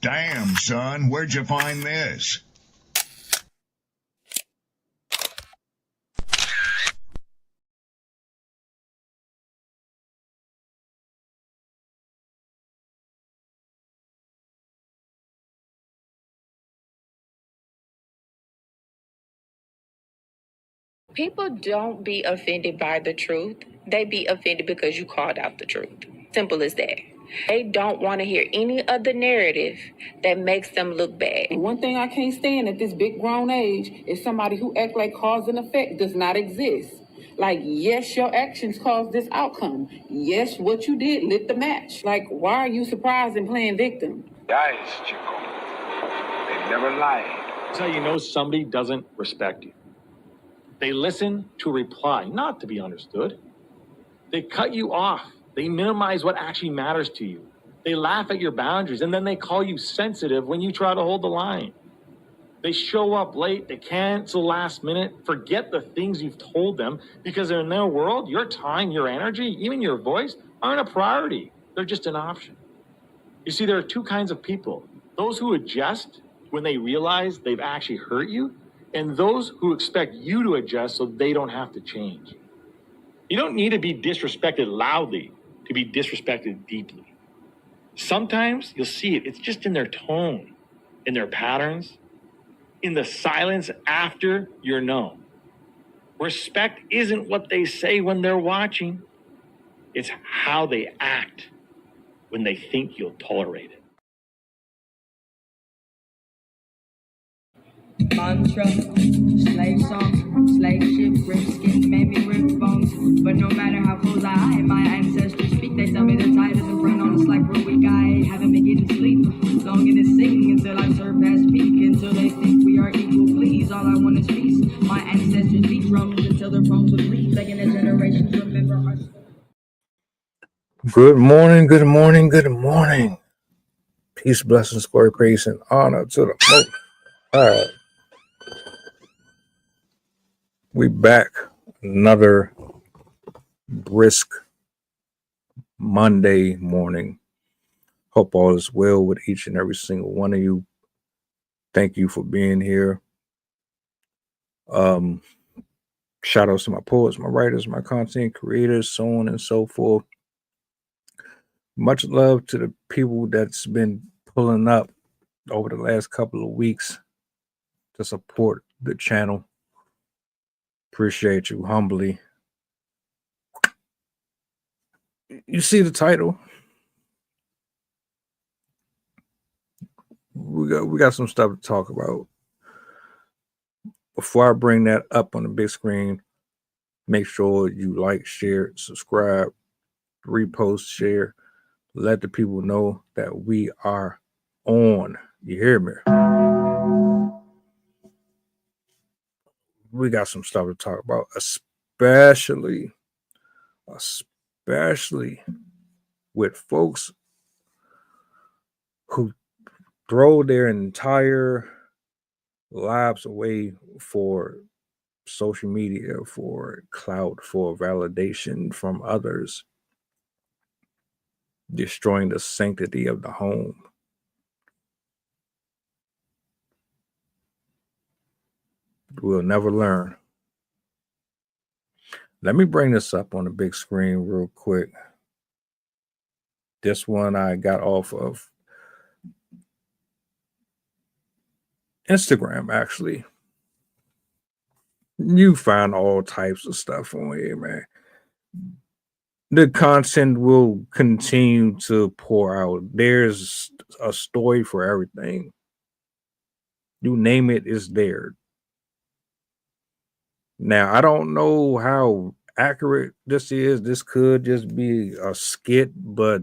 Damn, son, where'd you find this? People don't be offended by the truth. They be offended because you called out the truth. Simple as that. They don't want to hear any other narrative that makes them look bad. One thing I can't stand at this big grown age is somebody who act like cause and effect does not exist. Like, yes, your actions caused this outcome. Yes, what you did lit the match. Like, why are you surprised and playing victim? Guys, Chico, they never lie. That's how you know somebody doesn't respect you. They listen to reply, not to be understood. They cut you off. They minimize what actually matters to you. They laugh at your boundaries, and then they call you sensitive when you try to hold the line. They show up late. They cancel last minute, forget the things you've told them, because in their world, your time, your energy, even your voice aren't a priority. They're just an option. You see, there are two kinds of people. Those who adjust when they realize they've actually hurt you, and those who expect you to adjust so they don't have to change. You don't need to be disrespected loudly to be disrespected deeply. Sometimes you'll see it. It's just in their tone, in their patterns, in the silence after you're known. Respect isn't what they say when they're watching. It's how they act when they think you'll tolerate it. Mantra, slave song, slave ship, rip skin, made me rip bones. But no matter how close I am, my ancestors speak. They tell me the tide isn't run on us like we're weak. I haven't been getting sleep. Long in this sing until I surpass peak. Until they think we are equal, please. All I want is peace. My ancestors beat drums until their bones would bleed. Begging the generations remember our story. Good morning, good morning, good morning. Peace, blessings, glory, praise, and honor to the Most High. We back another brisk Monday morning. Hope all is well with each and every single one of you. Thank you for being here. Shout outs to my poets, my writers, my content creators, so on and so forth. Much love to the people that's been pulling up over the last couple of weeks to support the channel. Appreciate you humbly. You see the title? We got some stuff to talk about. Before I bring that up on the big screen, make sure you like, share, subscribe, repost, share. Let the people know that we are on. You hear me? We got some stuff to talk about, especially with folks who throw their entire lives away for social media, for clout, for validation from others, destroying the sanctity of the home. We'll never learn. Let me bring this up on the big screen real quick. This one I got off of Instagram, actually. You find all types of stuff on here, man. The content will continue to pour out. There's a story for everything. You name it, it's there. Now, I don't know how accurate this is. This could just be a skit, but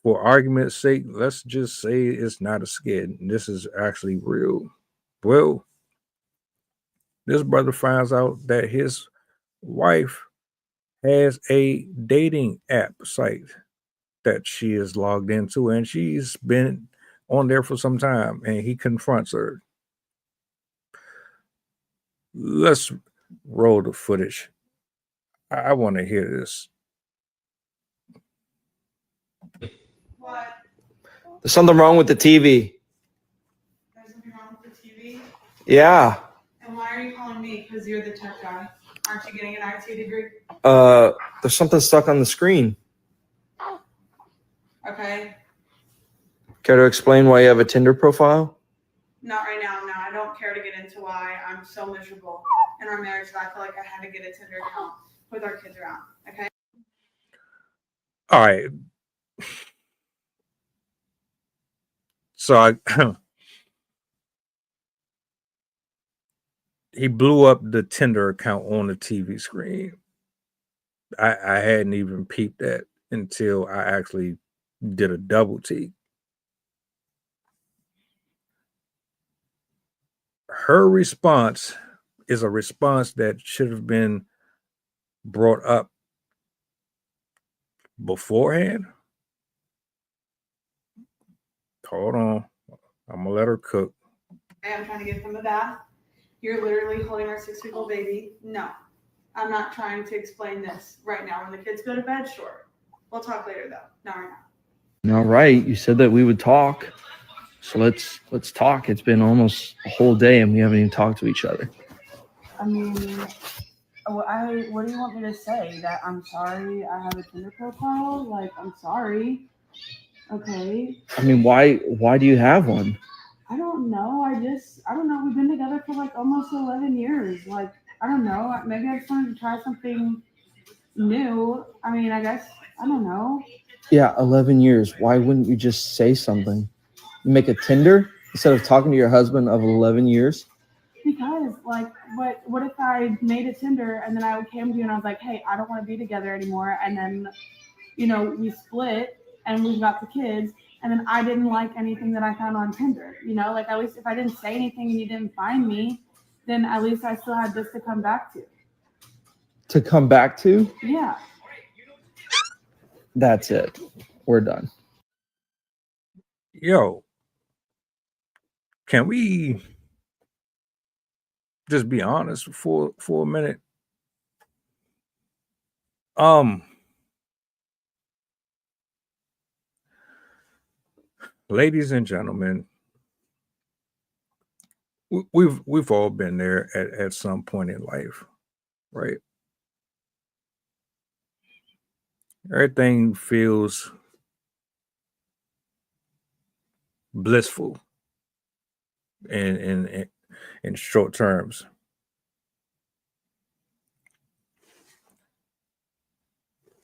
for argument's sake, let's just say it's not a skit. This is actually real. Well, this brother finds out that his wife has a dating app site that she is logged into, and she's been on there for some time, and he confronts her. Let's roll the footage. I want to hear this. There's something wrong with the TV. There's something wrong with the TV? Yeah. And why are you calling me? Because you're the tech guy. Aren't you getting an IT degree? There's something stuck on the screen. Okay. Care to explain why you have a Tinder profile? Not right now. No, I don't care to get into why I'm so miserable in our marriage that I feel like I had to get a Tinder account with our kids around. Okay. All right. So he blew up the Tinder account on the TV screen. I hadn't even peeped that until I actually did a double take. Her response is a response that should have been brought up beforehand. Hold on. I'm gonna let her cook. I'm trying to get from the bath. You're literally holding our 6-week-old baby. No, I'm not trying to explain this right now. When the kids go to bed, sure. We'll talk later though. Not right now. All right. You said that we would talk. So let's talk. It's been almost a whole day and we haven't even talked to each other. I mean, what do you want me to say? That I'm sorry I have a Tinder profile? Like, I'm sorry. Okay. I mean, why do you have one? I don't know. I don't know. We've been together for like almost 11 years. Like, I don't know. Maybe I just wanted to try something new. I mean, I guess, I don't know. Yeah, 11 years. Why wouldn't you just say something? You make a Tinder instead of talking to your husband of 11 years? Because, like, what if I made a Tinder and then I came to you and I was like, hey, I don't want to be together anymore. And then, you know, we split and we got the kids. And then I didn't like anything that I found on Tinder. You know, like, at least if I didn't say anything and you didn't find me, then at least I still had this to come back to. To come back to? Yeah. That's it. We're done. Yo, can we just be honest for a minute? Ladies and gentlemen, we've all been there at some point in life, right? Everything feels blissful in short terms.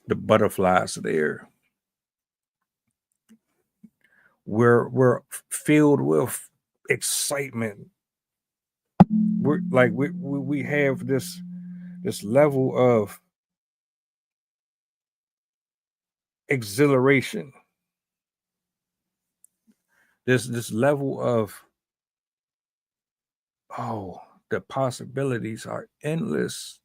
The butterflies are there. We're filled with excitement. We're like we have this level of exhilaration. This level of, oh, the possibilities are endless.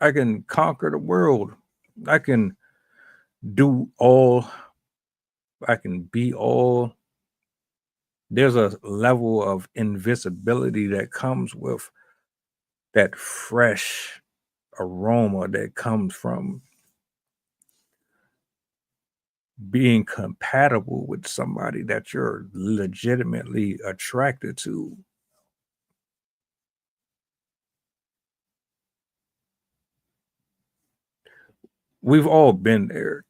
I can conquer the world. I can do all. I can be all. There's a level of invisibility that comes with that fresh aroma that comes from being compatible with somebody that you're legitimately attracted to. We've all been there.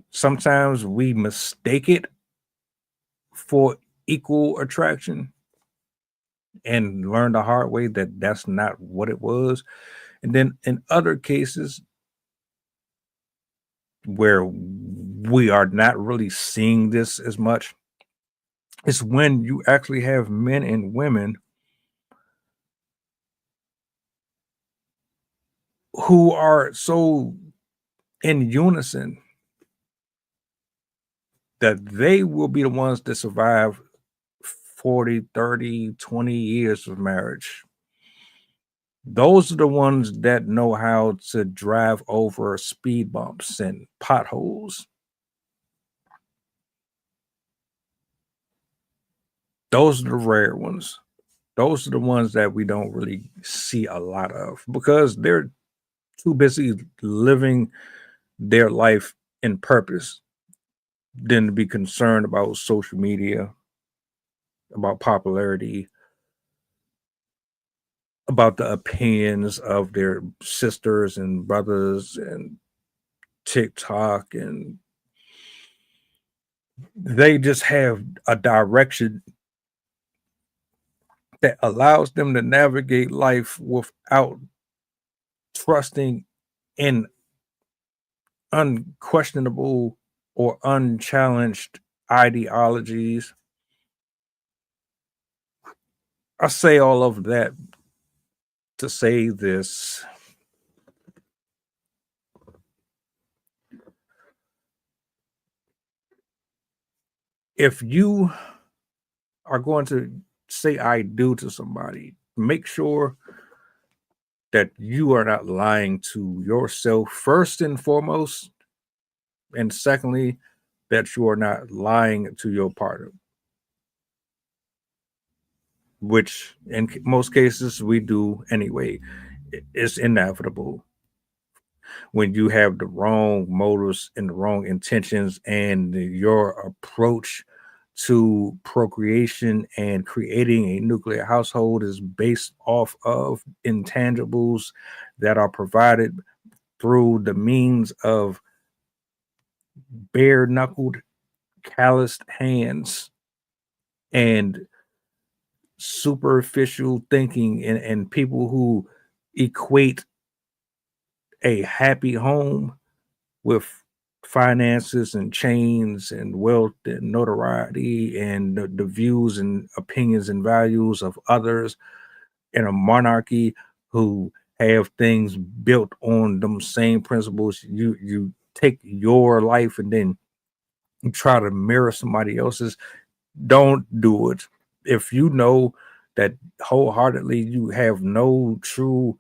Sometimes we mistake it for equal attraction and learn the hard way that that's not what it was. And then in other cases where we are not really seeing this as much, it's when you actually have men and women who are so in unison that they will be the ones that survive 40, 30, 20 years of marriage. Those are the ones that know how to drive over speed bumps and potholes. Those are the rare ones. Those are the ones that we don't really see a lot of because they're too busy living their life in purpose. than to be concerned about social media, about popularity, about the opinions of their sisters and brothers and TikTok, and they just have a direction that allows them to navigate life without trusting in unquestionable or unchallenged ideologies. I say all of that to say this. If you are going to say I do to somebody, make sure that you are not lying to yourself first and foremost, and secondly, that you are not lying to your partner, which in most cases we do anyway. It's inevitable when you have the wrong motives and the wrong intentions, and your approach to procreation and creating a nuclear household is based off of intangibles that are provided through the means of bare knuckled, calloused hands and superficial thinking, and people who equate a happy home with finances and chains and wealth and notoriety and the views and opinions and values of others in a monarchy who have things built on them same principles. You take your life and then you try to mirror somebody else's. Don't do it. If you know that wholeheartedly you have no true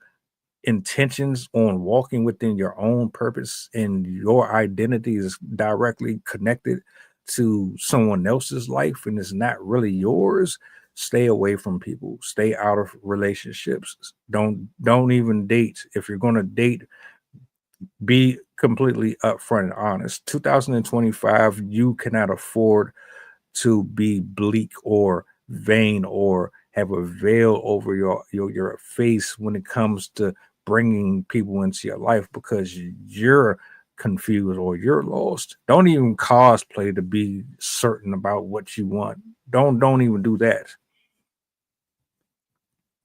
intentions on walking within your own purpose and your identity is directly connected to someone else's life and is not really yours, stay away from people. Stay out of relationships. Don't even date. If you're going to date, be completely upfront and honest. 2025, you cannot afford to be bleak or vain or have a veil over your face when it comes to bringing people into your life because you're confused or you're lost. Don't even cosplay to be certain about what you want. Don't even do that.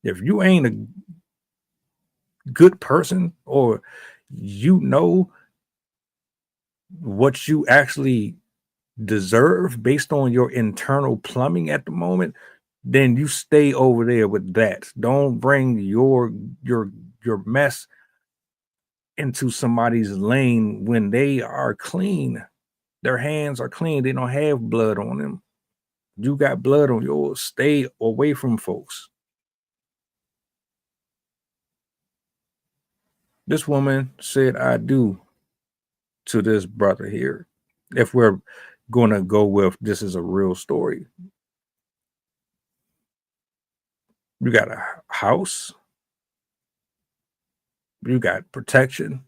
If you ain't a good person, or you know what you actually deserve based on your internal plumbing at the moment, then you stay over there with that. Don't bring your mess into somebody's lane when they are clean. Their hands are clean. They don't have blood on them. You got blood on yours. Stay away from folks. This woman said I do to this brother here. If we're going to go with this is a real story. You got a house. You got protection.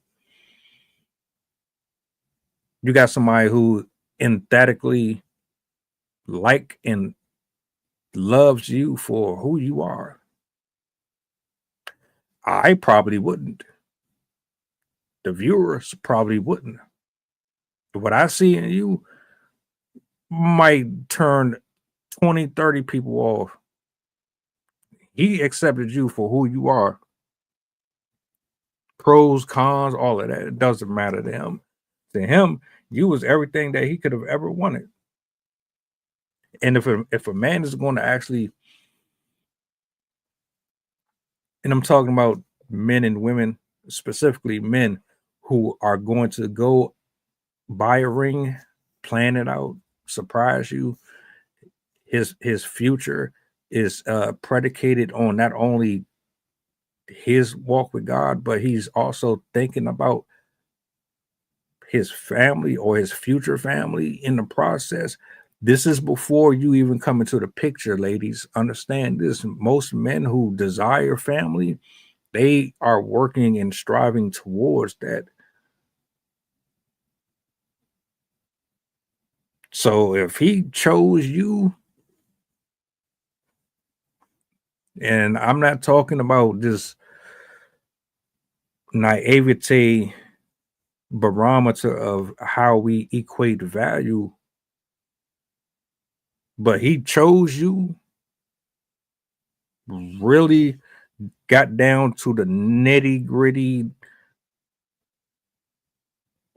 You got somebody who emphatically like and loves you for who you are. I probably wouldn't. The viewers probably wouldn't. What I see in you might turn 20, 30 people off. He accepted you for who you are. Pros, cons, all of that. It doesn't matter to him. To him, you was everything that he could have ever wanted. And if a man is going to actually, and I'm talking about men and women, specifically men who are going to go buy a ring, plan it out, surprise you. His future is predicated on not only his walk with God, but he's also thinking about his family or his future family in the process. This is before you even come into the picture, ladies. Understand this. Most men who desire family, they are working and striving towards that. So if he chose you, and I'm not talking about this naivete barometer of how we equate value, but he chose you, really got down to the nitty gritty,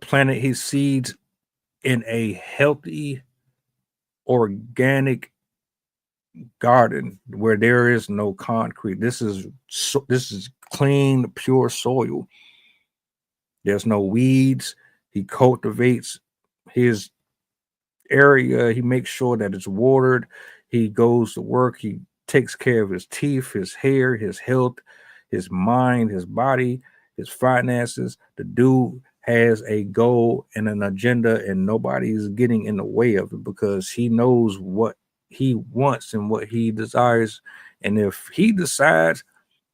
planted his seeds in a healthy, organic garden where there is no concrete. This is clean, pure soil. There's no weeds. He cultivates his area. He makes sure that it's watered. He goes to work. He takes care of his teeth, his hair, his health, his mind, his body, his finances. The dude has a goal and an agenda, and nobody's getting in the way of it because he knows what he wants and what he desires. And if he decides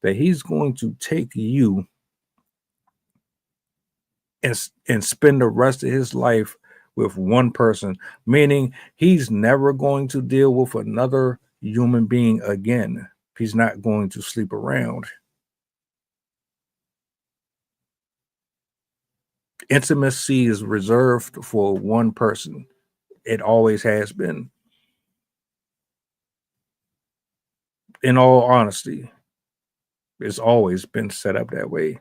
that he's going to take you and spend the rest of his life with one person, meaning he's never going to deal with another human being again. He's not going to sleep around. Intimacy is reserved for one person. It always has been. In all honesty, it's always been set up that way.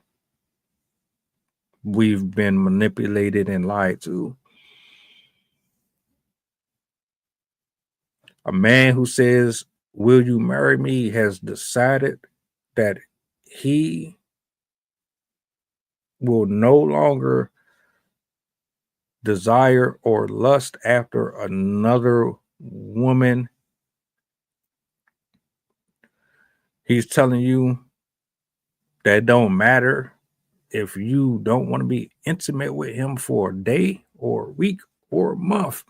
We've been manipulated and lied to. A man who says, "Will you marry me?" has decided that he will no longer desire or lust after another woman. He's telling you that it don't matter if you don't want to be intimate with him for a day or a week or a month.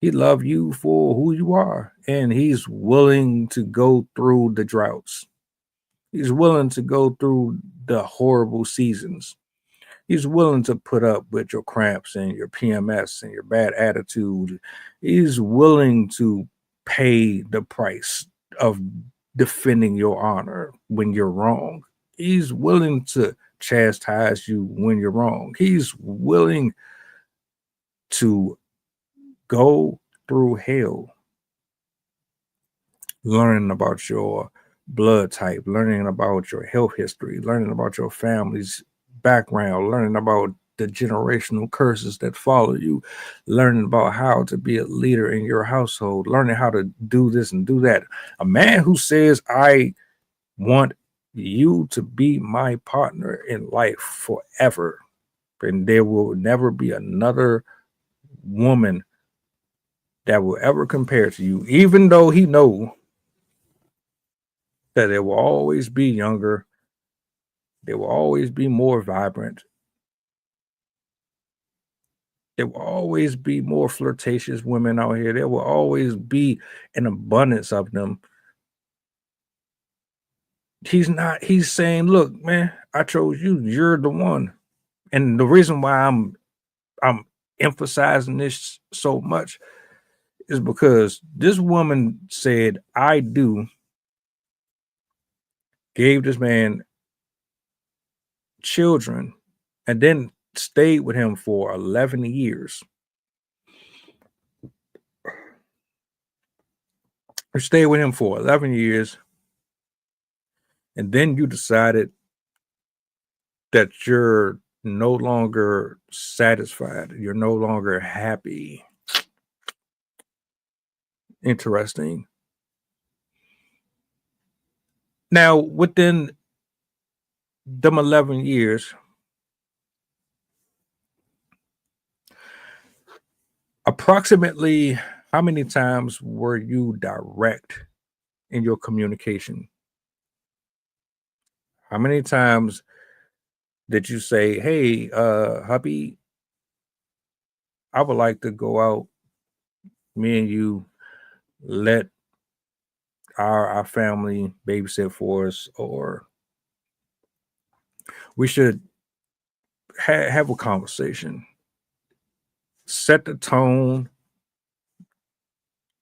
He loves you for who you are, and he's willing to go through the droughts. He's willing to go through the horrible seasons. He's willing to put up with your cramps and your PMS and your bad attitude. He's willing to pay the price of defending your honor when you're wrong. He's willing to chastise you when you're wrong. He's willing to go through hell learning about your blood type, learning about your health history, learning about your family's background, learning about the generational curses that follow you, learning about how to be a leader in your household, learning how to do this and do that. A man who says, "I want you to be my partner in life forever, and there will never be another woman that will ever compare to you," even though he knows that it will always be younger, there will always be more vibrant, there will always be more flirtatious women out here, there will always be an abundance of them. He's saying, "Look, man, I chose you. You're the one." And the reason why I'm emphasizing this so much is because this woman said, "I do," gave this man children, and then stayed with him for 11 years. Or stayed with him for 11 years, and then you decided that you're no longer satisfied. You're no longer happy. Interesting. Now, within them 11 years, approximately how many times were you direct in your communication? How many times did you say, "Hey, hubby, I would like to go out, me and you, let our family babysit for us, or we should have a conversation, set the tone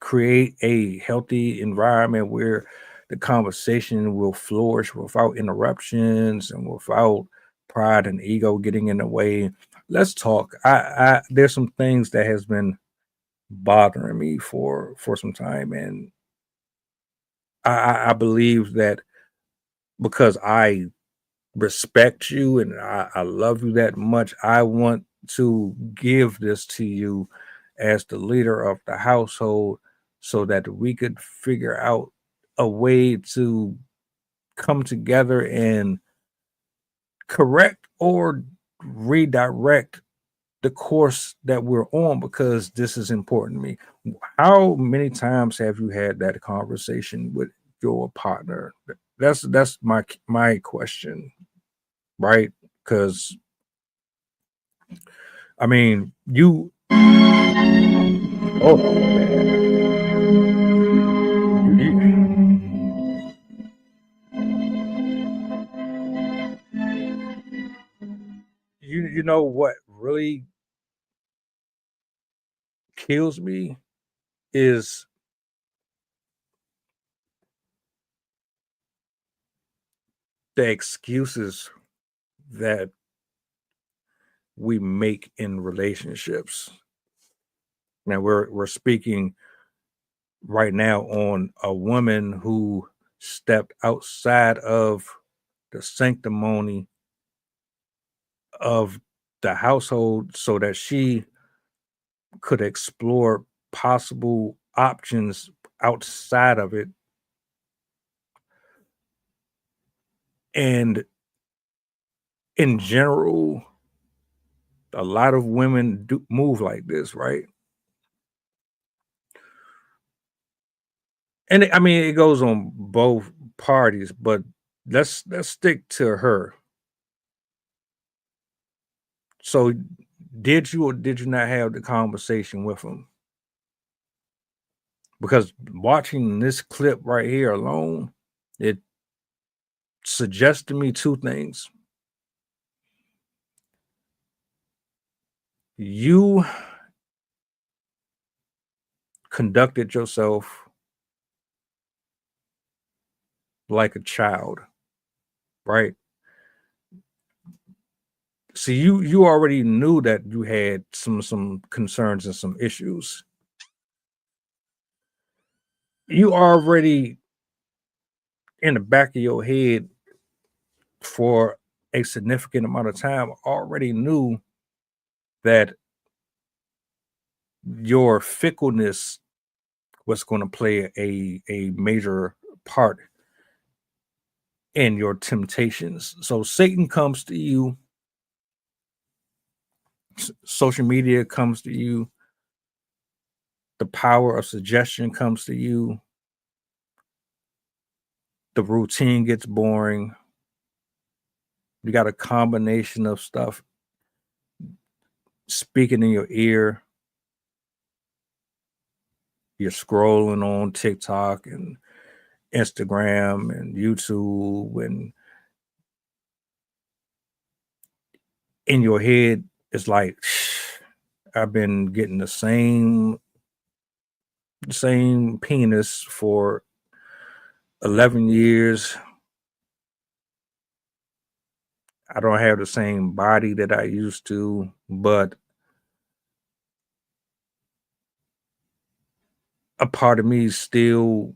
create a healthy environment where the conversation will flourish without interruptions and without pride and ego getting in the way. Let's talk. I there's some things that has been bothering me for some time, and I believe that because I respect you and I love you that much, I want to give this to you as the leader of the household so that we could figure out a way to come together and correct or redirect the course that we're on, because this is important to me. How many times have you had that conversation with your partner? That's my question, right? Because I mean, oh you know what really kills me is the excuses that we make in relationships. Now we're speaking right now on a woman who stepped outside of the sanctimony of the household so that she could explore possible options outside of it. And in general, a lot of women do move like this, right? And I mean, it goes on both parties, but let's stick to her. So, did you or did you not have the conversation with him? Because watching this clip right here alone, it suggests to me two things. You conducted yourself like a child, right? See, you already knew that you had some concerns and some issues. You already in the back of your head for a significant amount of time already knew that your fickleness was going to play a major part in your temptations. So Satan comes to you, social media comes to you, the power of suggestion comes to you, the routine gets boring. You got a combination of stuff speaking in your ear. You're scrolling on TikTok and Instagram and YouTube, and in your head, it's like, I've been getting the same penis for 11 years. I don't have the same body that I used to, but a part of me still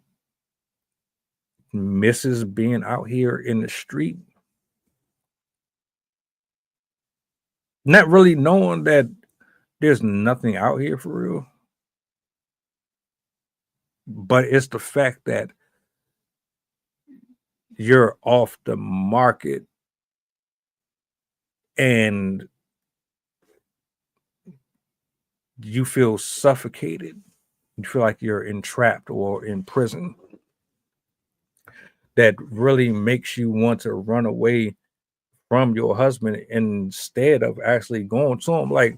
misses being out here in the street. Not really knowing that there's nothing out here for real. But it's the fact that you're off the market and you feel suffocated. You feel like you're entrapped or in prison. That really makes you want to run away from your husband instead of actually going to him. Like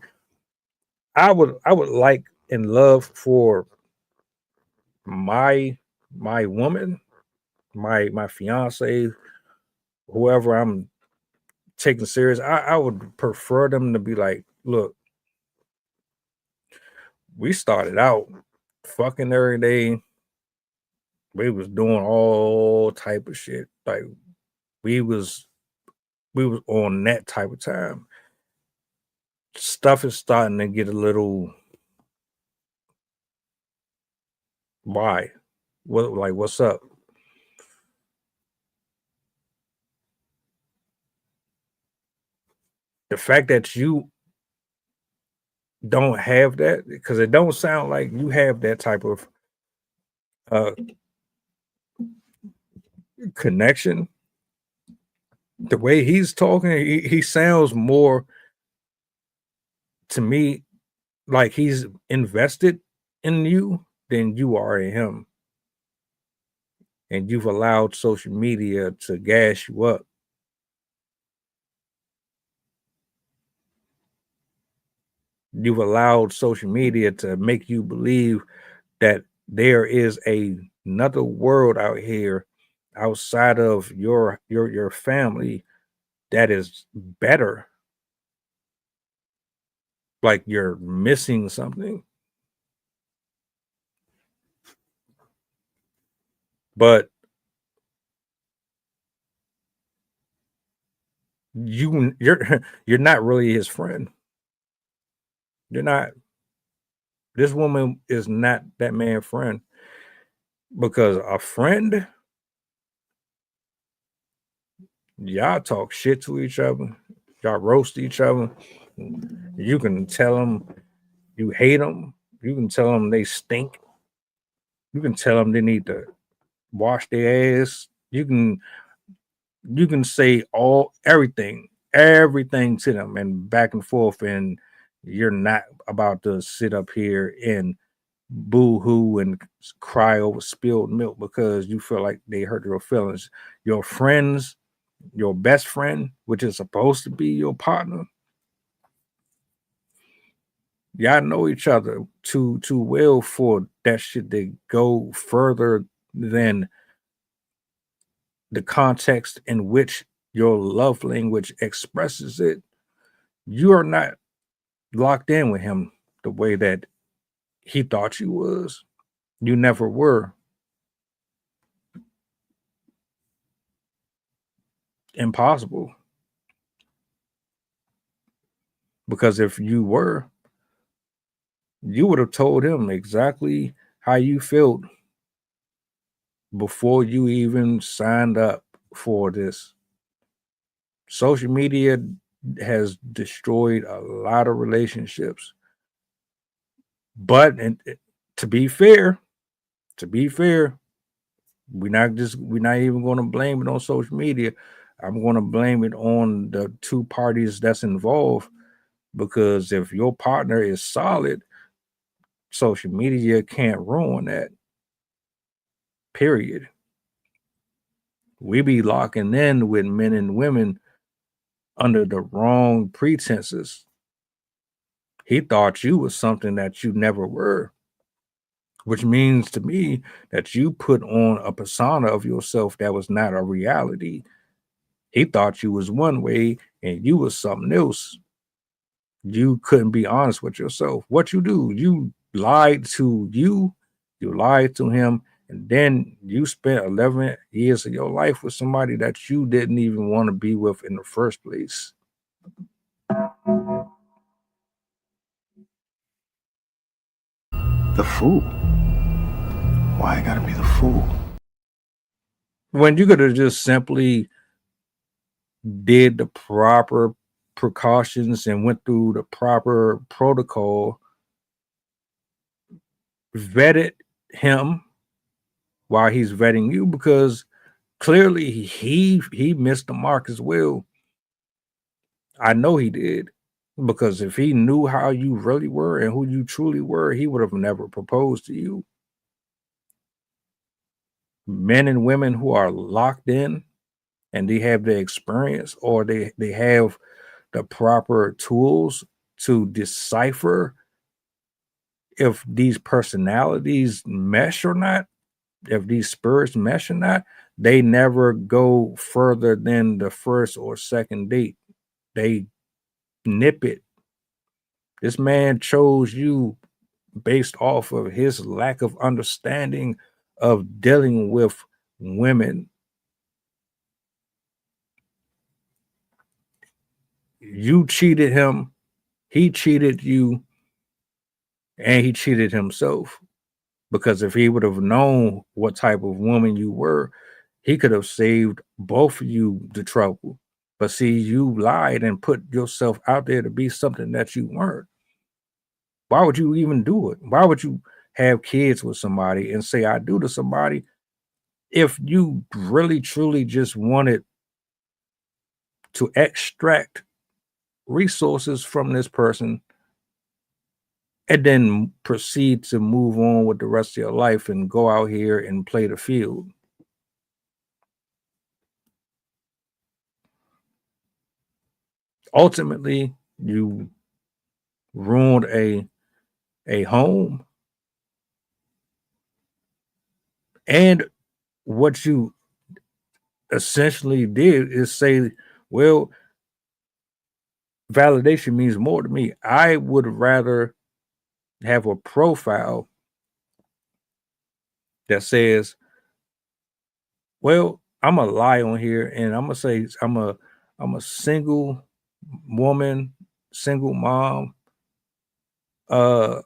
I would like and love for my woman, my fiance, whoever I'm taking serious, I would prefer them to be like, look, we started out fucking every day. We was doing all type of shit. Like we was on that type of time. Stuff is starting to get a little why? What's up? The fact that you don't have that, because it don't sound like you have that type of uh connection. The way he's talking, he sounds more to me like he's invested in you than you are in him. And you've allowed social media to gas you up. You've allowed social media to make you believe that there is another world out here outside of your family that is better. Like you're missing something. But you're you're not really his friend. You're not. This woman is not that man's friend, because a friend, y'all talk shit to each other, y'all roast each other. You can tell them you hate them. You can tell them they stink. You can tell them they need to wash their ass. You can say everything to them and back and forth, and you're not about to sit up here and boo-hoo and cry over spilled milk because you feel like they hurt your feelings. Your friends, your best friend, which is supposed to be your partner, y'all know each other too well for that shit to go further than the context in which your love language expresses it. You are not locked in with him the way that he thought you was. You never were. Impossible. Because if you were, you would have told him exactly how you felt before you even signed up for this. Social media has destroyed a lot of relationships. But to be fair, we're not even going to blame it on social media. I'm going to blame it on the two parties that's involved, because if your partner is solid, social media can't ruin that. Period. We be locking in with men and women under the wrong pretenses. He thought you was something that you never were, which means to me that you put on a persona of yourself that was not a reality. He thought you was one way and you was something else. You couldn't be honest with yourself. What you do, you lied to you lied to him, and then you spent 11 years of your life with somebody that you didn't even want to be with in the first place. The fool. Why I gotta be the fool? When you could have just simply did the proper precautions and went through the proper protocol, vetted him while he's vetting you, because clearly he missed the mark as well. I know he did, because if he knew how you really were and who you truly were, he would have never proposed to you. Men and women who are locked in and they have the experience, or they have the proper tools to decipher if these personalities mesh or not, if these spirits mesh or not, they never go further than the first or second date. They nip it. This man chose you based off of his lack of understanding of dealing with women. You cheated him, he cheated you, and he cheated himself. Because if he would have known what type of woman you were, he could have saved both of you the trouble. But see, you lied and put yourself out there to be something that you weren't. Why would you even do it? Why would you have kids with somebody and say I do to somebody if you really truly just wanted to extract resources from this person and then proceed to move on with the rest of your life and go out here and play the field? Ultimately, you ruined a home, and what you essentially did is say, well, validation means more to me. I would rather have a profile that says, well, I'm gonna lie on here and I'm gonna say I'm a single woman, single mom, uh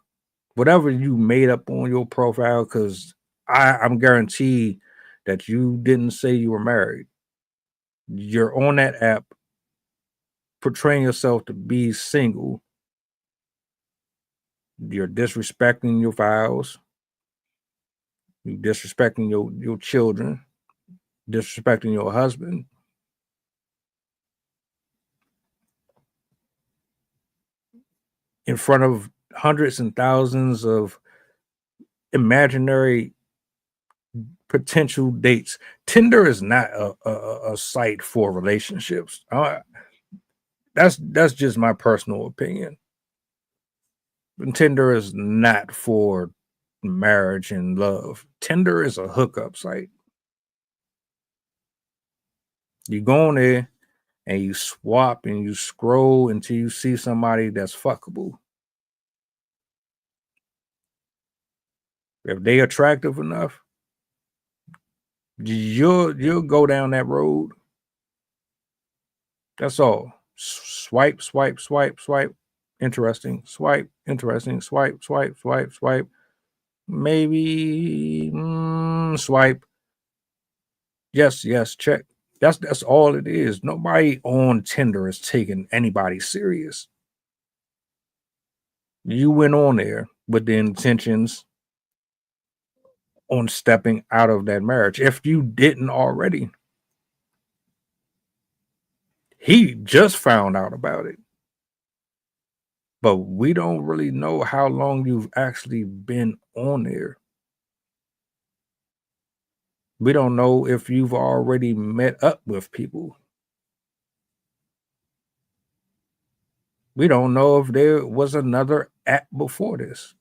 whatever you made up on your profile, because I'm guaranteed that you didn't say you were married. You're on that app portraying yourself to be single. You're disrespecting your vows. You're disrespecting your children, disrespecting your husband. In front of hundreds and thousands of imaginary potential dates. Tinder is not a site for relationships. That's just my personal opinion. And Tinder is not for marriage and love. Tinder is a hookup site. You go on there and you swap and you scroll until you see somebody that's fuckable. If they attractive enough, you'll go down that road. That's all. Swipe, swipe, swipe, swipe. Interesting. Swipe. Interesting. Swipe, swipe, swipe, swipe. Maybe swipe. Yes, yes, check. That's all it is. Nobody on Tinder is taking anybody serious. You went on there with the intentions on stepping out of that marriage. If you didn't already, he just found out about it. But we don't really know how long you've actually been on there. We don't know if you've already met up with people. We don't know if there was another app before this.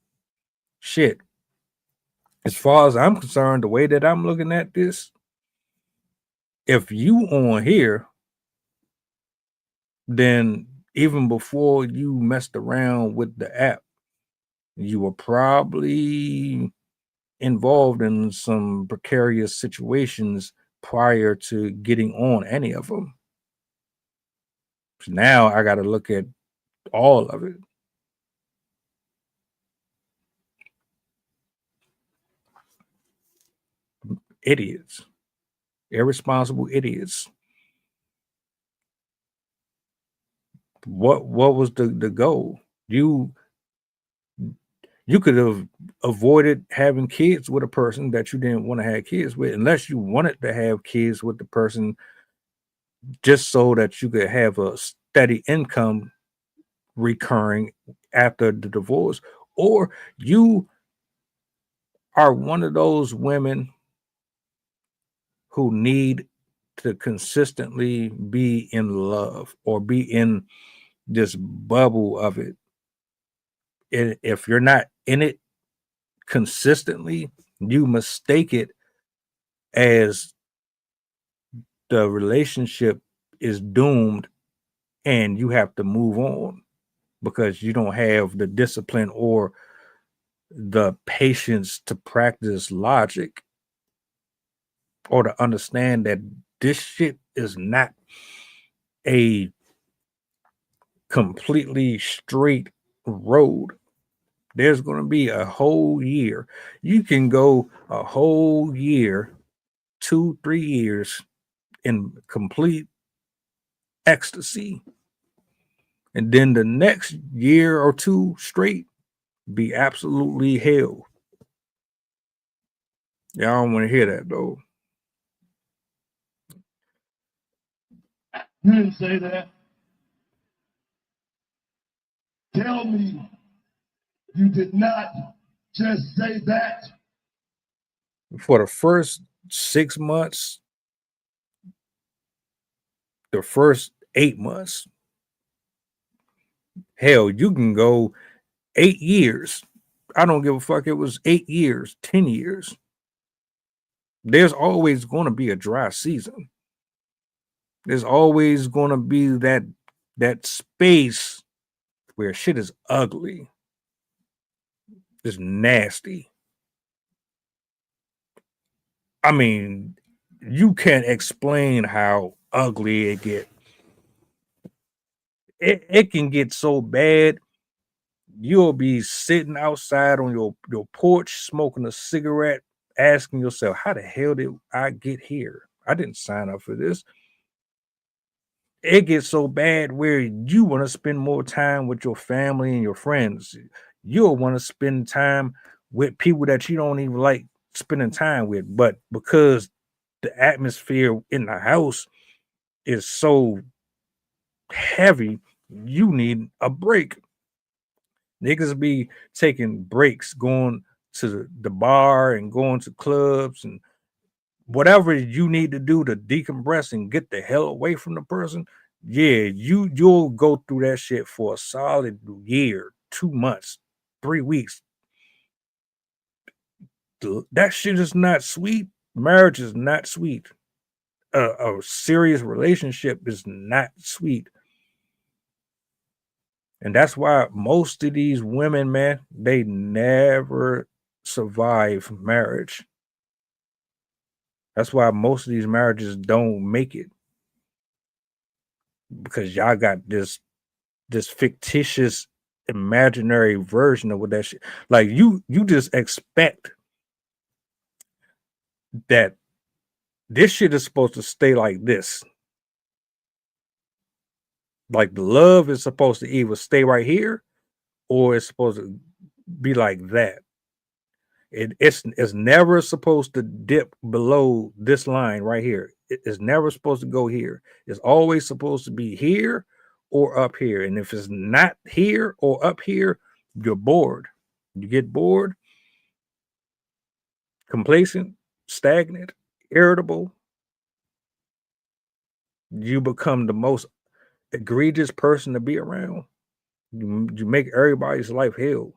Shit. As far as I'm concerned, the way that I'm looking at this, if you on here, then even before you messed around with the app, you were probably involved in some precarious situations prior to getting on any of them. So now I got to look at all of it. Idiots, irresponsible idiots. What was the goal? You could have avoided having kids with a person that you didn't want to have kids with, unless you wanted to have kids with the person just so that you could have a steady income recurring after the divorce. Or you are one of those women who need to consistently be in love or be in this bubble of it. And if you're not in it consistently, you mistake it as the relationship is doomed and you have to move on because you don't have the discipline or the patience to practice logic or to understand that this shit is not a completely straight road. There's going to be a whole year. You can go a whole year, 2-3 years in complete ecstasy. And then the next year or two straight be absolutely hell. Y'all don't want to hear that though. You didn't say that. Tell me you did not just say that. For the first 6 months, the first 8 months, hell, you can go 8 years. I don't give a fuck. It was 8 years, 10 years. There's always going to be a dry season. There's always going to be that space where shit is ugly. It's nasty. I mean, you can't explain how ugly it get. It can get so bad. You'll be sitting outside on your porch smoking a cigarette, asking yourself, how the hell did I get here? I didn't sign up for this. It gets so bad where you want to spend more time with your family and your friends. You'll want to spend time with people that you don't even like spending time with, but because the atmosphere in the house is so heavy, you need a break. Niggas be taking breaks, going to the bar and going to clubs and whatever you need to do to decompress and get the hell away from the person. Yeah, you'll go through that shit for a solid year, 2 months, 3 weeks. That shit is not sweet. Marriage is not sweet. A serious relationship is not sweet. And that's why most of these women, man, they never survive marriage. That's why most of these marriages don't make it. Because y'all got this fictitious imaginary version of what that shit. Like you just expect that this shit is supposed to stay like this. Like the love is supposed to either stay right here or it's supposed to be like that. It's never supposed to dip below this line right here. It's never supposed to go here. It's always supposed to be here or up here. And if it's not here or up here, you're bored. You get bored, complacent, stagnant, irritable. You become the most egregious person to be around. You make everybody's life hell.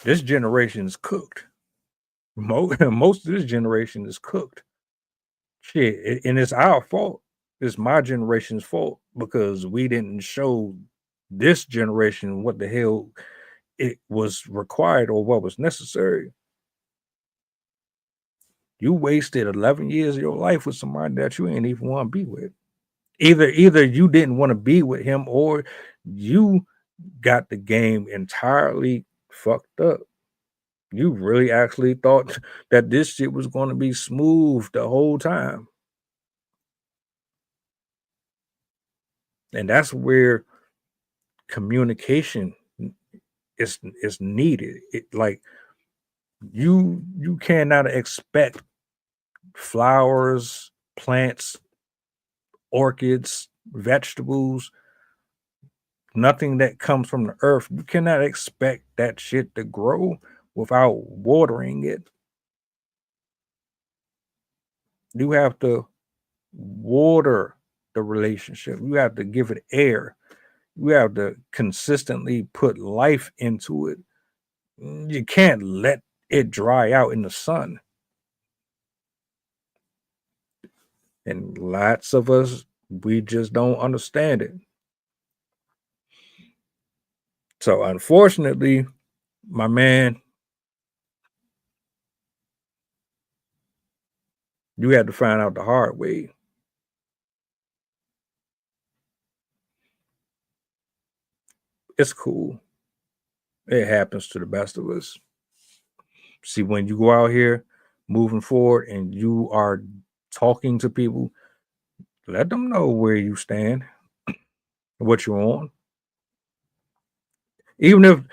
This generation is cooked. Most of this generation is cooked. Shit, and it's our fault. It's my generation's fault because we didn't show this generation what the hell it was required or what was necessary. You wasted 11 years of your life with somebody that you ain't even want to be with. Either you didn't want to be with him or you got the game entirely fucked up. You really actually thought that this shit was going to be smooth the whole time. And that's where communication is needed. Like you cannot expect flowers, plants, orchids, vegetables, nothing that comes from the earth. You cannot expect that shit to grow without watering it. You have to water the relationship. You have to give it air. You have to consistently put life into it. You can't let it dry out in the sun. And lots of us, we just don't understand it. So unfortunately, my man, you had to find out the hard way. It's cool. It happens to the best of us. See, when you go out here moving forward and you are talking to people, let them know where you stand, what you're on. Even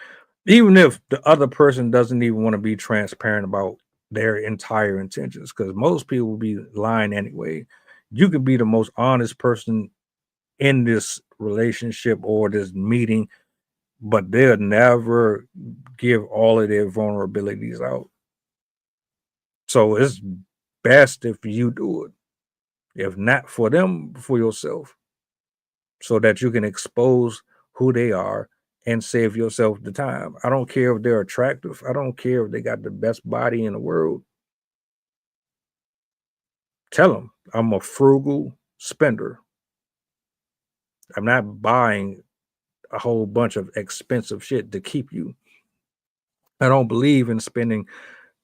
if the other person doesn't even want to be transparent about their entire intentions, because most people will be lying anyway. You could be the most honest person in this relationship or this meeting, but they'll never give all of their vulnerabilities out. So it's best if you do it. If not for them, for yourself, so that you can expose who they are and save yourself the time. I don't care if they're attractive. I don't care if they got the best body in the world. Tell them I'm a frugal spender. I'm not buying a whole bunch of expensive shit to keep you. I don't believe in spending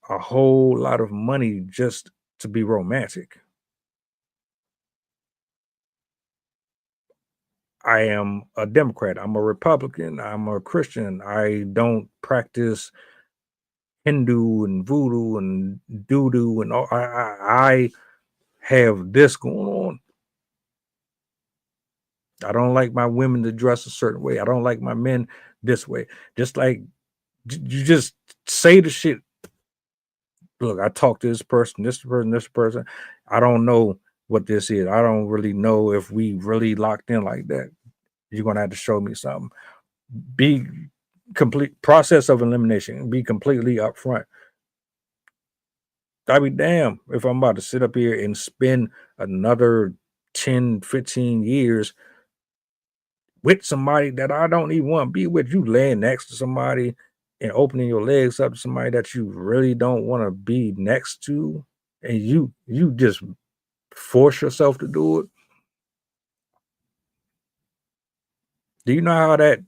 a whole lot of money just to be romantic. I am a Democrat. I'm a Republican. I'm a Christian. I don't practice Hindu and voodoo and doo-doo and all. I have this going on. I don't like my women to dress a certain way. I don't like my men this way. Just like you just say the shit. Look, I talked to this person, this person, this person. I don't know what this is. I don't really know if we really locked in like that. You're gonna have to show me something. Be complete process of elimination. Be completely upfront. I'd be damn if I'm about to sit up here and spend another 10, 15 years with somebody that I don't even want to be with. You laying next to somebody and opening your legs up to somebody that you really don't want to be next to, and you just force yourself to do it. Do you know how that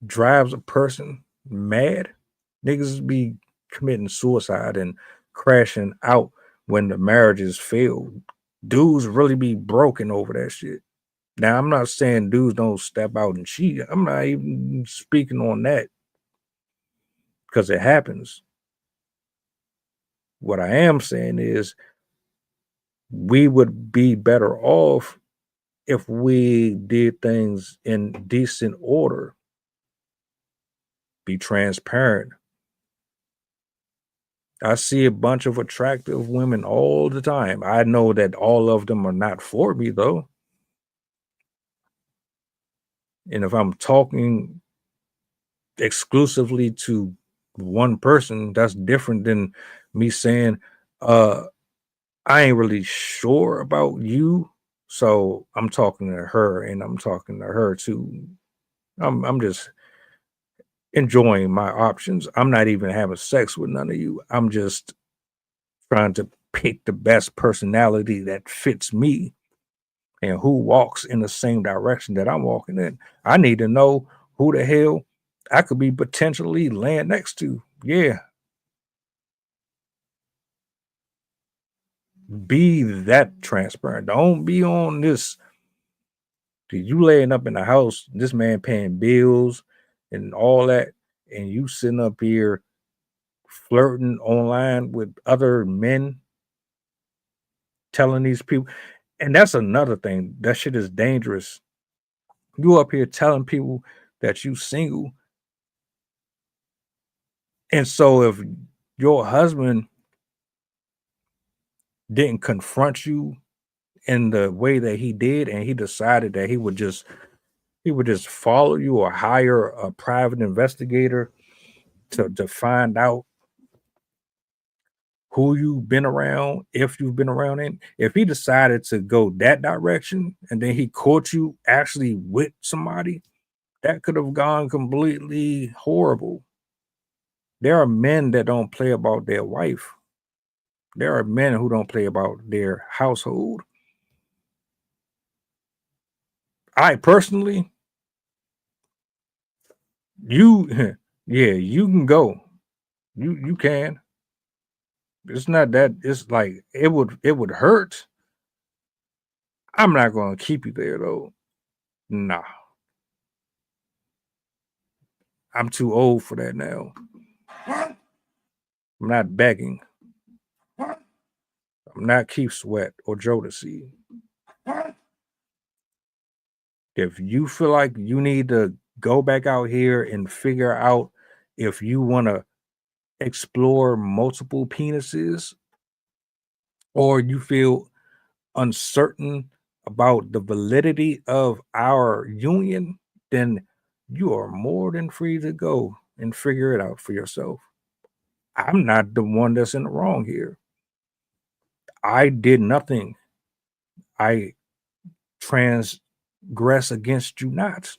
drives a person mad? Niggas be committing suicide and crashing out when the marriages fail. Dudes really be broken over that shit. Now, I'm not saying dudes don't step out and cheat. I'm not even speaking on that because it happens. What I am saying is we would be better off if we did things in decent order, be transparent. I see a bunch of attractive women all the time. I know that all of them are not for me, though. And if I'm talking exclusively to one person, that's different than me saying, I ain't really sure about you. So I'm talking to her and I'm talking to her too. I'm just enjoying my options. I'm not even having sex with none of you. I'm just trying to pick the best personality that fits me and who walks in the same direction that I'm walking in. I need to know who the hell I could be potentially laying next to. Yeah. Be that transparent. Don't be on this. You laying up in the house, this man paying bills and all that, and you sitting up here flirting online with other men, telling these people. And that's another thing. That shit is dangerous. You up here telling people that you single. And so if your husband didn't confront you in the way that he did, and he decided that he would just follow you or hire a private investigator to find out who you've been around, if you've been around in. If he decided to go that direction and then he caught you actually with somebody, that could have gone completely horrible. There are men that don't play about their wife. There are men who don't play about their household. I personally, You yeah, you can go. You can. It's not that it's like it would hurt. I'm not gonna keep you there though. Nah. I'm too old for that now. I'm not begging. I'm not Keith Sweat or Jodeci. If you feel like you need to go back out here and figure out if you want to explore multiple penises or you feel uncertain about the validity of our union, then you are more than free to go and figure it out for yourself. I'm not the one that's in the wrong here. I did nothing. I transgress against you not.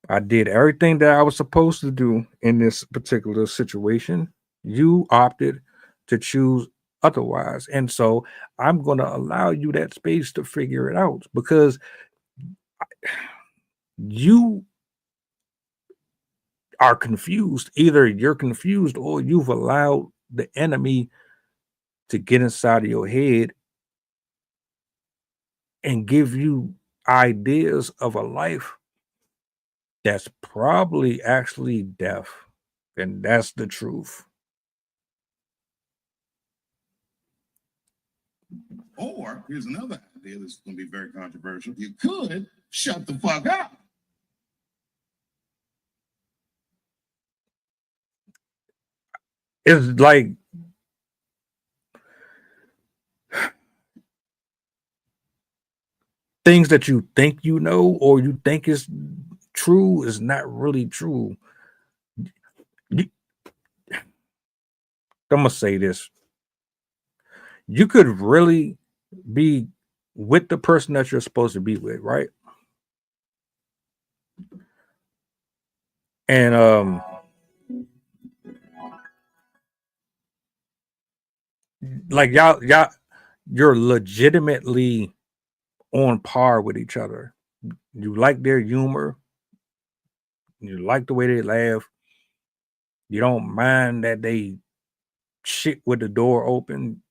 I did everything that I was supposed to do in this particular situation. You opted to choose otherwise. And so I'm going to allow you that space to figure it out because you are confused. Either you're confused or you've allowed the enemy to get inside of your head and give you ideas of a life that's probably actually death. And that's the truth. Or here's another idea that's going to be very controversial. You could shut the fuck up. It's like things that you think you know or you think is true is not really true. I'm gonna say this. You could really be with the person that you're supposed to be with, right? And like y'all you're legitimately on par with each other. You like their humor, you like the way they laugh, you don't mind that they shit with the door open,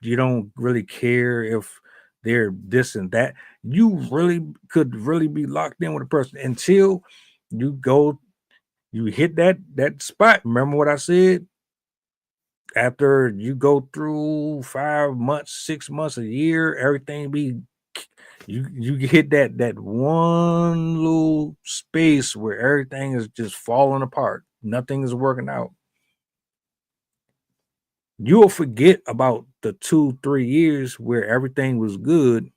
you don't really care if they're this and that. You really could really be locked in with a person until you hit that spot. Remember what I said? After you go through 5 months, 6 months, a year, everything be you hit that one little space where everything is just falling apart. Nothing is working out. You'll forget about the 2-3 years where everything was good.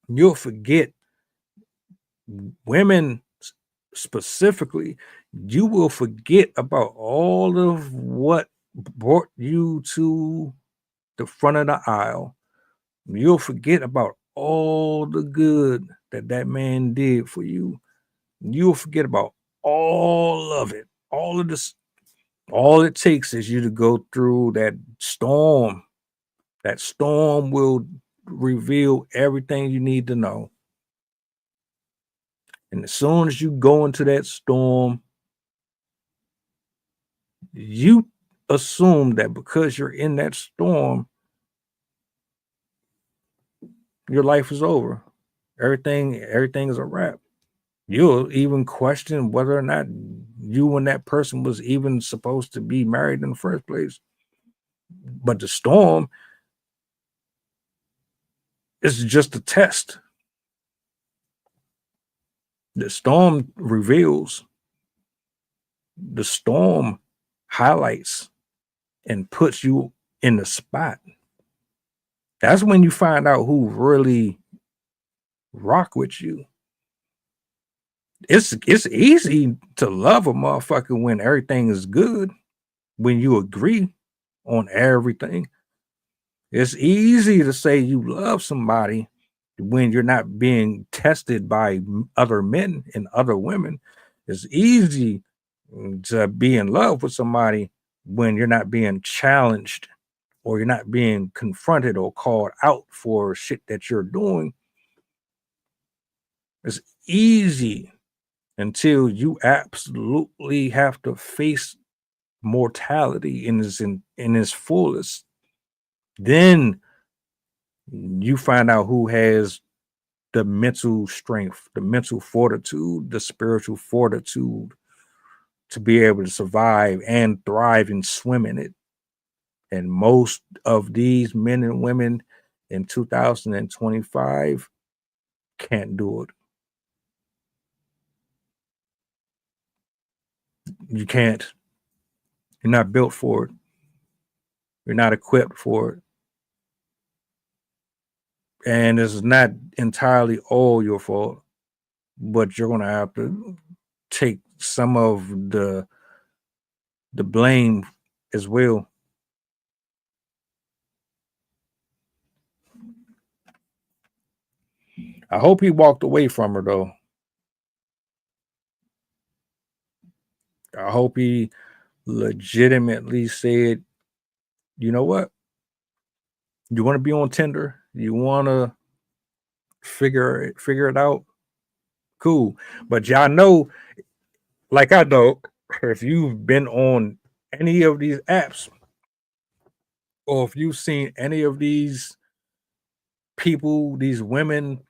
You'll forget women specifically. You will forget about all of what brought you to the front of the aisle. You'll forget about all the good that man did for you. You'll forget about all of it. All of this. All it takes is you to go through that storm. That storm will reveal everything you need to know. And as soon as you go into that storm, you assume that because you're in that storm, your life is over. Everything is a wrap. You'll even question whether or not you and that person was even supposed to be married in the first place. But the storm is just a test. The storm reveals, the storm highlights and puts you in the spot. That's when you find out who really rock with you. It's easy to love a motherfucker when everything is good, when you agree on everything. It's easy to say you love somebody when you're not being tested by other men and other women. It's easy to be in love with somebody when you're not being challenged or you're not being confronted or called out for shit that you're doing. It's easy. until you absolutely have to face mortality in its fullest. Then you find out who has the mental strength, the mental fortitude, the spiritual fortitude to be able to survive and thrive and swim in it. And most of these men and women in 2025 can't do it. You can't. You're not built for it. You're not equipped for it. And it's not entirely all your fault, but you're going to have to take some of the blame as well. I hope he walked away from her, though. I hope he legitimately said, you know what? You want to be on Tinder? You want to figure it out? Cool. But y'all know, like I know, if you've been on any of these apps, or if you've seen any of these people, these women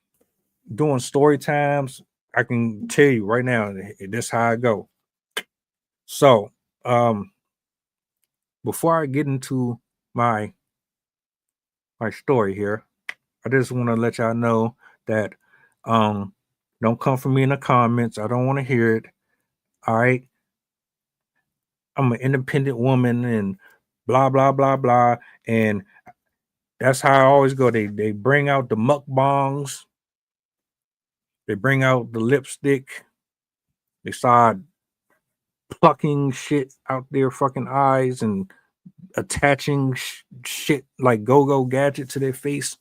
doing story times, I can tell you right now, this is how I go. So, before I get into my story here, I just want to let y'all know that don't come for me in the comments. I don't want to hear it. All right. I'm an independent woman and blah blah blah blah. And that's how I always go. They bring out the mukbangs. They bring out the lipstick. They start plucking shit out their fucking eyes and attaching shit like go-go gadget to their face.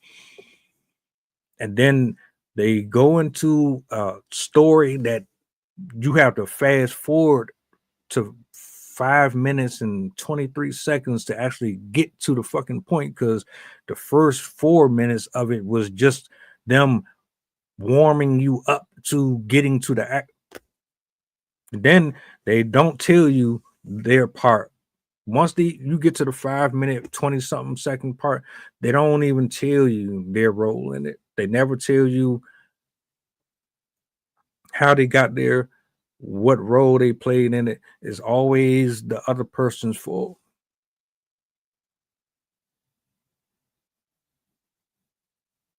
And then they go into a story that you have to fast forward to 5 minutes and 23 seconds to actually get to the fucking point, because the first 4 minutes of it was just them warming you up to getting to the act. Then they don't tell you their part. Once you get to the 5 minute, 20 something second part, they don't even tell you their role in it. They never tell you how they got there, what role they played in it. Is always the other person's fault.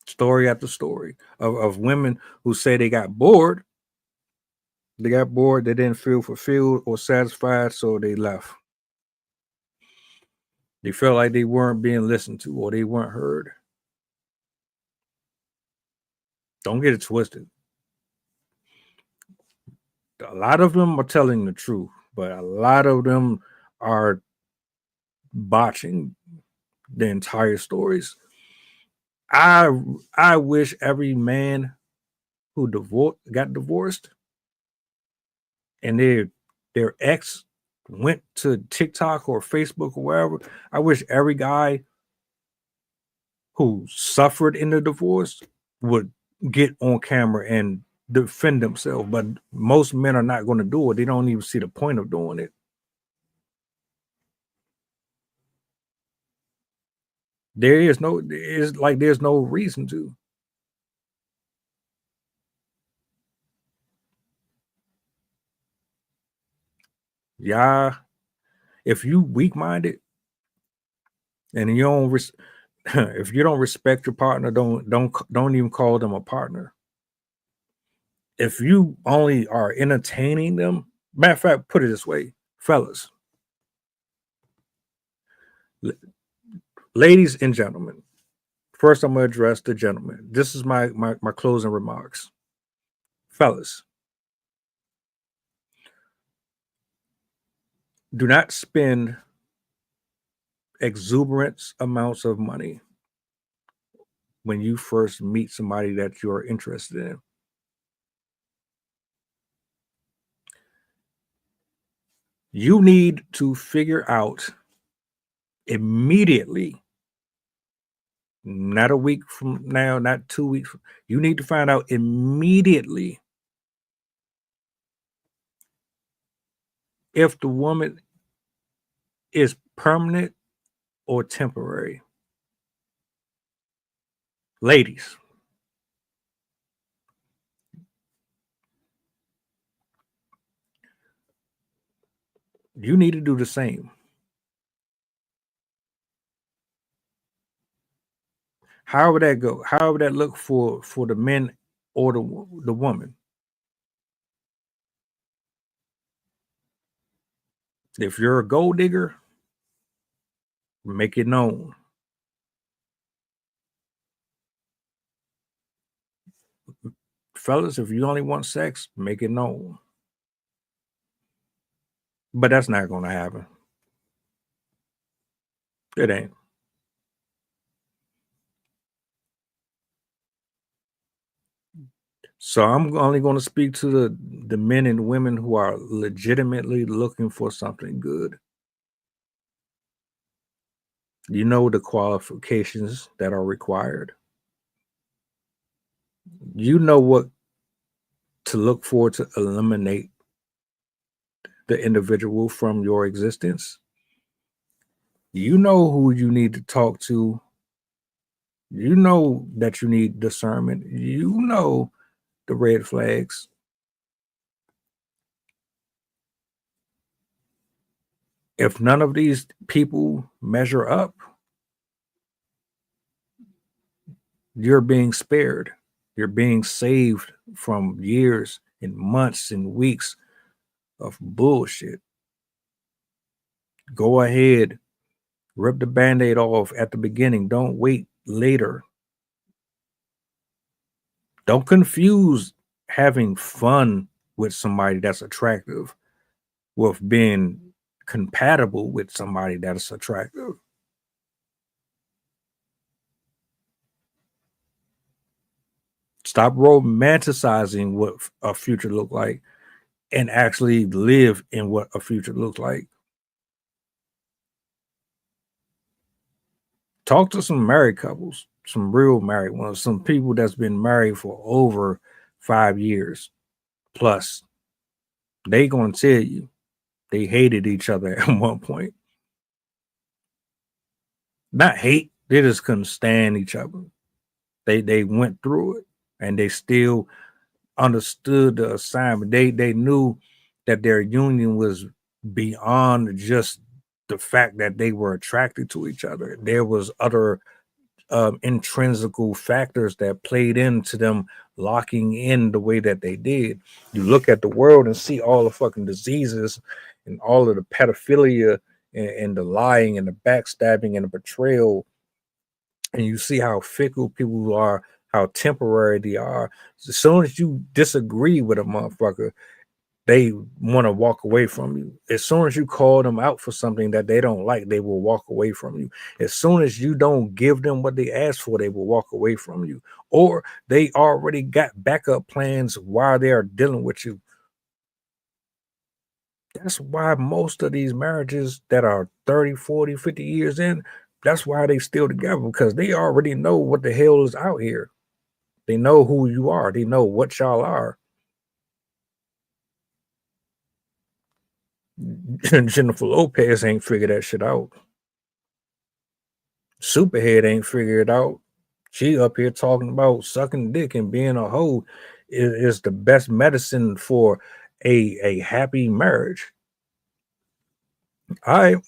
Story after story of women who say they got bored. They got bored, they didn't feel fulfilled or satisfied, so they left. They felt like they weren't being listened to or they weren't heard. Don't get it twisted. A lot of them are telling the truth, but a lot of them are botching the entire stories. I wish every man who got divorced and their ex went to TikTok or Facebook or wherever. I wish every guy who suffered in the divorce would get on camera and defend themselves. But most men are not going to do it. They don't even see the point of doing it. There's no reason to. Yeah, if you weak-minded and you don't if you don't respect your partner, don't even call them a partner. If you only are entertaining them, matter of fact, put it this way, fellas, ladies and gentlemen. First, I'm going to address the gentleman. This is my closing remarks. Fellas, do not spend exuberant amounts of money when you first meet somebody that you're interested in. You need to figure out immediately, not a week from now, not 2 weeks. You need to find out immediately if the woman is permanent or temporary. Ladies, you need to do the same. However that go, however that look for the men or the woman. If you're a gold digger, make it known. Fellas, if you only want sex, make it known. But that's not going to happen. It ain't. So I'm only going to speak to the men and women who are legitimately looking for something good. You know the qualifications that are required. You know what to look for to eliminate the individual from your existence. You know who you need to talk to. You know that you need discernment. You know the red flags. If none of these people measure up, you're being spared. You're being saved from years and months and weeks of bullshit. Go ahead, rip the Band-Aid off at the beginning. Don't wait later. Don't confuse having fun with somebody that's attractive with being compatible with somebody that is attractive. Stop romanticizing what a future look like and actually live in what a future looks like. Talk to some married couples, some real married ones, some people that's been married for over 5 years plus. They gonna tell you they hated each other at one point. Not hate, they just couldn't stand each other. They went through it and they still understood the assignment. They knew that their union was beyond just the fact that they were attracted to each other. There was other intrinsical factors that played into them locking in the way that they did. You look at the world and see all the fucking diseases and all of the pedophilia and the lying and the backstabbing and the betrayal, and you see how fickle people are, how temporary they are. As soon as you disagree with a motherfucker, they want to walk away from you. As soon as you call them out for something that they don't like, they will walk away from you. As soon as you don't give them what they ask for, they will walk away from you. Or they already got backup plans while they are dealing with you. That's why most of these marriages that are 30, 40, 50 years in, that's why they still together, because they already know what the hell is out here. They know who you are. They know what y'all are. Jennifer Lopez ain't figured that shit out. Superhead ain't figured it out. She up here talking about sucking dick and being a hoe is the best medicine for a happy marriage. All right.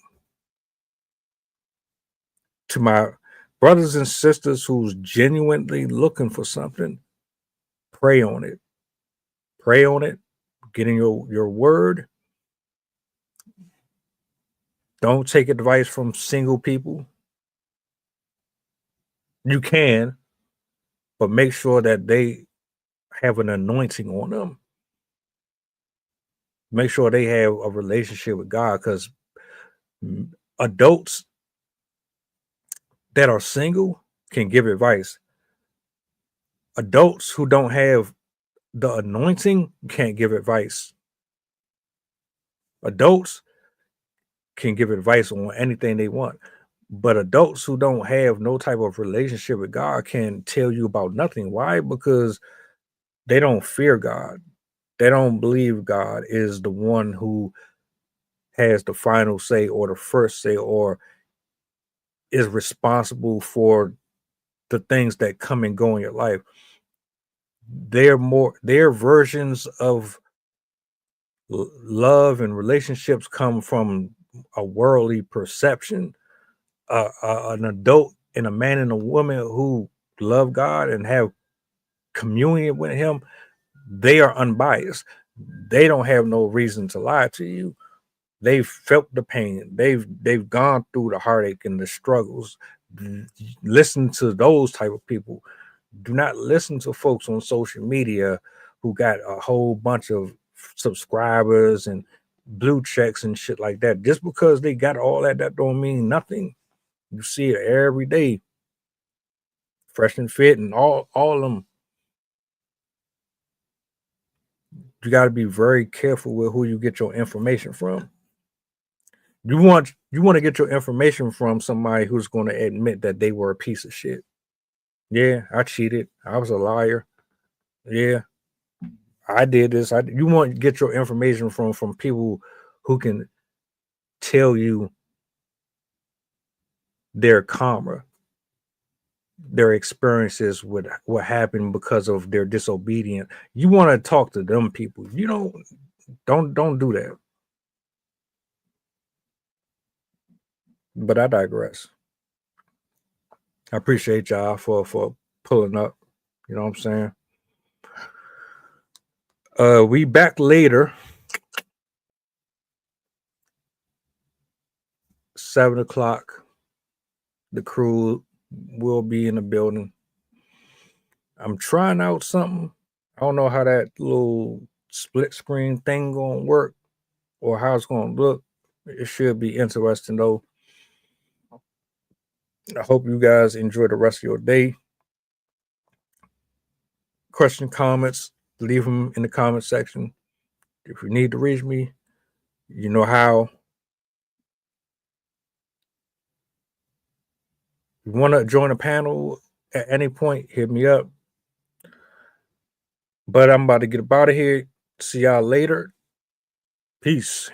To my brothers and sisters who's genuinely looking for something, pray on it. Pray on it. Get in your word. Don't take advice from single people. You can, but make sure that they have an anointing on them. Make sure they have a relationship with God, because adults that are single can give advice. Adults who don't have the anointing can't give advice. Adults can give advice on anything they want, but adults who don't have no type of relationship with God can tell you about nothing. Why? Because they don't fear God. They don't believe God is the one who has the final say or the first say or is responsible for the things that come and go in your life. Their versions of love and relationships come from a worldly perception. An adult and a man and a woman who love God and have communion with him, they are unbiased. They don't have no reason to lie to you. They've felt the pain. They've gone through the heartache and the struggles. Listen to those type of people. Do not listen to folks on social media who got a whole bunch of subscribers and blue checks and shit like that. Just because they got all that don't mean nothing. You see it every day. Fresh and Fit and all of them. You got to be very careful with who you get your information from. You want to get your information from somebody who's going to admit that they were a piece of shit. Yeah, I cheated. I was a liar. Yeah, I did this. You want to get your information from people who can tell you their karma, their experiences with what happened because of their disobedience. You want to talk to them people. You don't do that. But I digress. I appreciate y'all for pulling up. You know what I'm saying? We back later. 7 o'clock. The crew will be in the building. I'm trying out something. I don't know how that little split screen thing gonna work or how it's gonna look. It should be interesting though. I hope you guys enjoy the rest of your day. Question, comments, leave them in the comment section. If you need to reach me, you know how. If you want to join a panel at any point, hit me up. But I'm about to get up out of here. See y'all later. Peace.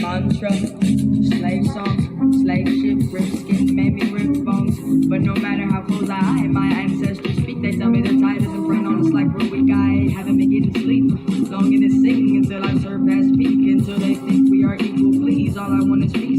Mantra, slave song, slave ship, rip skin, made me rip bones. But no matter how close I hide, my ancestors speak. They tell me the tide isn't friend on us like we're weak. I haven't been getting sleep. Longing to sing until I surpass peak. Until they think we are equal, please. All I want is peace.